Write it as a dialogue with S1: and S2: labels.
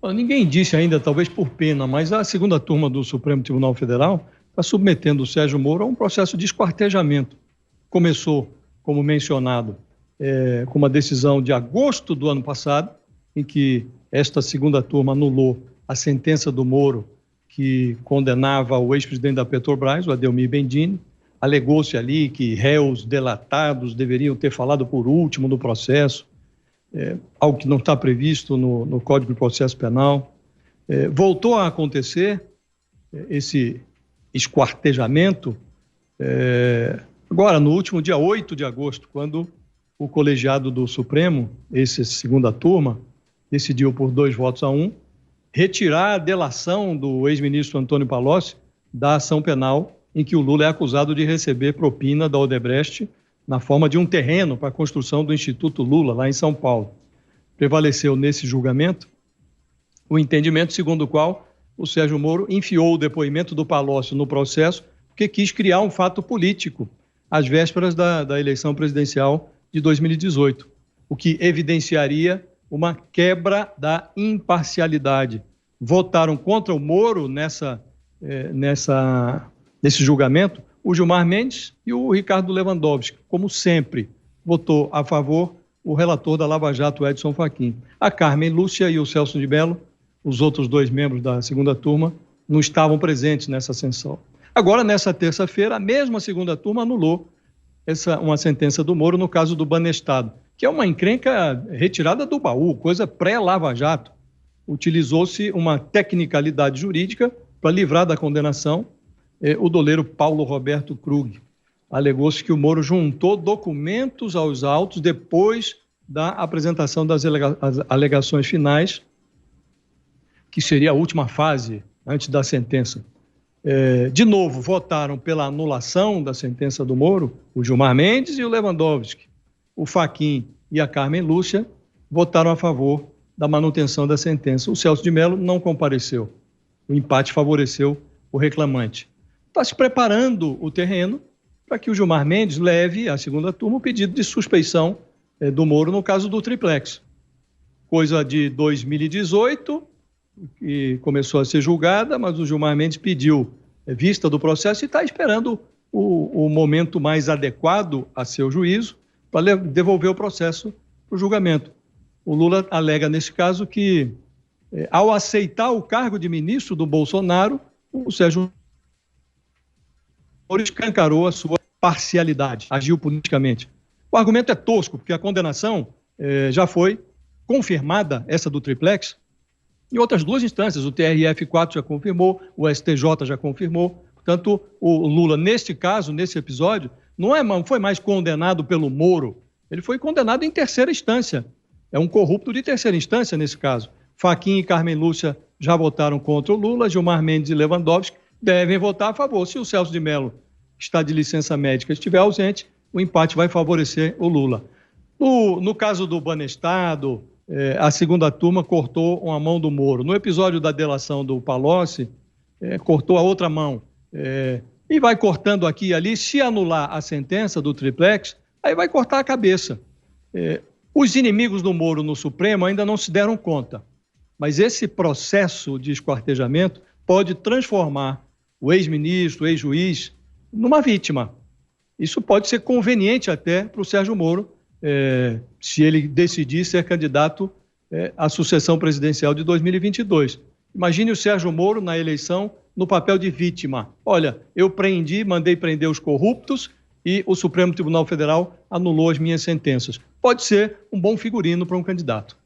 S1: Bom, ninguém disse ainda, talvez por pena, mas a segunda turma do Supremo Tribunal Federal está submetendo o Sérgio Moro a um processo de esquartejamento. Começou, como mencionado, com uma decisão de agosto do ano passado, em que esta segunda turma anulou a sentença do Moro que condenava o ex-presidente da Petrobras, o Adelmir Bendini. Alegou-se ali que réus delatados deveriam ter falado por último no processo, algo que não está previsto no Código de Processo Penal. Voltou a acontecer esse esquartejamento agora, no último dia 8 de agosto, quando o colegiado do Supremo, essa segunda turma, decidiu por 2-1 retirar a delação do ex-ministro Antônio Palocci da ação penal em que o Lula é acusado de receber propina da Odebrecht na forma de um terreno para a construção do Instituto Lula, lá em São Paulo. Prevaleceu nesse julgamento o entendimento segundo o qual o Sérgio Moro enfiou o depoimento do Palocci no processo porque quis criar um fato político às vésperas da eleição presidencial de 2018, o que evidenciaria uma quebra da imparcialidade. Votaram contra o Moro nesse julgamento o Gilmar Mendes e o Ricardo Lewandowski. Como sempre, votou a favor o relator da Lava Jato, Edson Fachin. A Carmen Lúcia e o Celso de Mello, os outros dois membros da segunda turma, não estavam presentes nessa sessão. Agora, nessa terça-feira, a mesma segunda turma anulou uma sentença do Moro no caso do Banestado, que é uma encrenca retirada do baú, coisa pré-Lava Jato. Utilizou-se uma tecnicalidade jurídica para livrar da condenação o doleiro Paulo Roberto Krug. Alegou-se que o Moro juntou documentos aos autos depois da apresentação das alegações finais, que seria a última fase antes da sentença. De novo, votaram pela anulação da sentença do Moro o Gilmar Mendes e o Lewandowski. O Fachin e a Carmen Lúcia votaram a favor da manutenção da sentença. O Celso de Mello não compareceu. O empate favoreceu o reclamante. Está se preparando o terreno para que o Gilmar Mendes leve à segunda turma o pedido de suspeição do Moro no caso do triplex. Coisa de 2018, que começou a ser julgada, mas o Gilmar Mendes pediu vista do processo e está esperando o momento mais adequado a seu juízo para devolver o processo para o julgamento. O Lula alega, nesse caso, que ao aceitar o cargo de ministro do Bolsonaro, o Sérgio Moro escancarou a sua parcialidade, agiu politicamente. O argumento é tosco, porque a condenação já foi confirmada, essa do triplex, em outras duas instâncias. O TRF4 já confirmou, o STJ já confirmou. Portanto, o Lula, neste caso, nesse episódio, não foi mais condenado pelo Moro, ele foi condenado em terceira instância. É um corrupto de terceira instância nesse caso. Fachin e Carmen Lúcia já votaram contra o Lula, Gilmar Mendes e Lewandowski devem votar a favor. Se o Celso de Mello, que está de licença médica, estiver ausente, o empate vai favorecer o Lula. No caso do Banestado, a segunda turma cortou uma mão do Moro. No episódio da delação do Palocci, cortou a outra mão. E vai cortando aqui e ali. Se anular a sentença do triplex, aí vai cortar a cabeça. Os inimigos do Moro no Supremo ainda não se deram conta, mas esse processo de esquartejamento pode transformar o ex-ministro, o ex-juiz, numa vítima. Isso pode ser conveniente até para o Sérgio Moro, se ele decidir ser candidato à sucessão presidencial de 2022. Imagine o Sérgio Moro na eleição no papel de vítima. Olha, eu mandei prender os corruptos e o Supremo Tribunal Federal anulou as minhas sentenças. Pode ser um bom figurino para um candidato.